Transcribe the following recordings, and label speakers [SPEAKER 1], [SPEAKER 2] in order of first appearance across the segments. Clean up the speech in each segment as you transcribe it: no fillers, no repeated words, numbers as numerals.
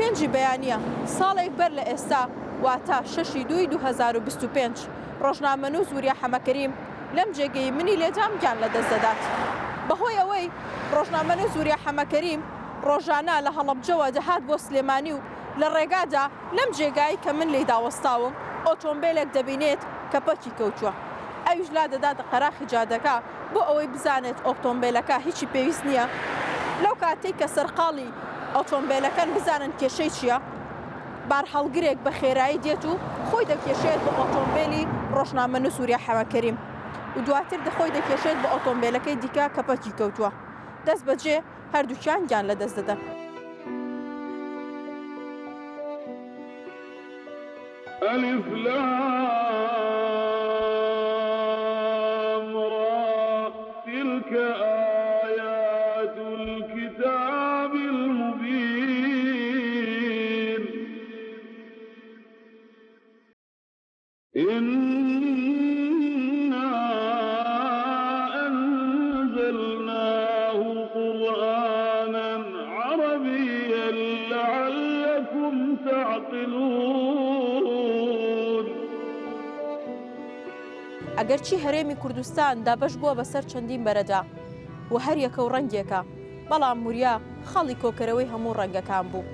[SPEAKER 1] 25 بەیانیە ساڵێک بەر لە ئێستا واتە 6/2/2025 ڕۆژنامەنووس ووریا حەمەکەریم لەم جێگەی منی لێدام گیان لەدەست دەدات. بەهۆی ئەوەی ڕۆژنامەنووس ووریا حەمەکەریم ڕۆژانە لە هەڵەبجەوە دەهات بۆ سلێمانی و لە ڕێگادا لەم جێگایی کە من لێی داوەستاوم ئۆتۆمبیلێک دەبینێت کە پەکی کەوتووە. ئەویش لا دەداتە قەراخی جادەکە بۆ ئەوەی بزانێت ئۆتۆمبیلەکە هیچی پێویست نییە. لەو کاتێک کە سەرقاڵی ئۆتۆمبیلەکان بزانن کێشەی چییە، بار هەڵگرێک بە خێرایی دێت و خۆی دەکێشێت بە ئۆتۆمبیلی ڕۆژنامەنووس ووریا حەمەکەریم و دواتر دەخۆی دەکێشێت بە ئۆتۆمبیلەکەی دیکە کە پەکی کەوتووە. دەست بەجێ هەردووکیان گیان لەدەست دەدەن.
[SPEAKER 2] ألف لام را تلك آيات الكتاب المبين إنا أنزلناه قرآنا عربيا لعلكم تعقلون.
[SPEAKER 1] ئەگەرچی هەرێمی کوردستان دابەش بووە بەسەر چەندین بەرەدا و هەر یەکە و ڕەنگێکە، بەڵام ووریا خەڵی کۆکەرەوەی هەموو ڕەنگەکان بوو.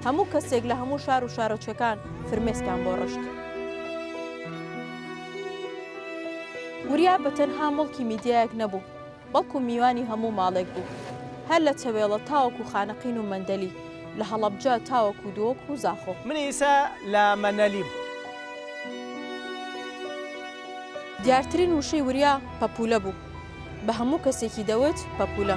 [SPEAKER 1] هەموو کەسێک لە هەموو شار و شارۆچەکان فرمێسکان بۆ ڕشت. ووریا بەتەنها مڵکی میدیایەک نەبوو، بەڵکو میوانی هەموو ماڵێک بوو، هەر لە چەوێڵە تاوەکو خانەقین و مەندەلی، لە هەڵەبجە تاوەکو دۆک و زاخۆ.
[SPEAKER 3] من ئیسا لە مەنەلیم.
[SPEAKER 1] دیارترین وشەی ووریا پەپولە بوو، بە هەموو کەسێکی دەوت پەپولە.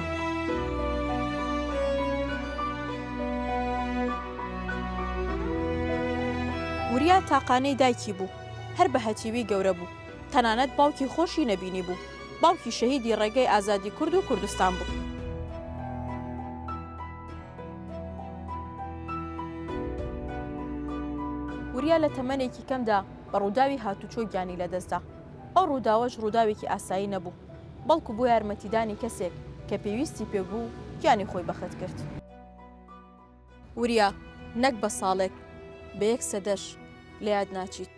[SPEAKER 1] ووریا تاقانەی دایکی بوو، هەر بە هەتیوی گەورە بوو، تەنانەت باوکی خۆشی نەبینی بوو، باوکی شەهیدی ڕێگەی ئازادی کورد و کوردستان بوو. ووریا لە تەمەنێکی کەمدا بە ڕووداوی هاتوچۆ گیانی لەدەستدا. ئەو ڕووداوەش ڕووداوێکی ئاسایی نەبوو، بەڵکو بۆ یارمەتیدانی کەسێک کە پێویستی پێبوو گیانی خۆی بەخەت کرد. ووریا نەک بە ساڵێک بە 1 سەدەش لە یاد ناچیت.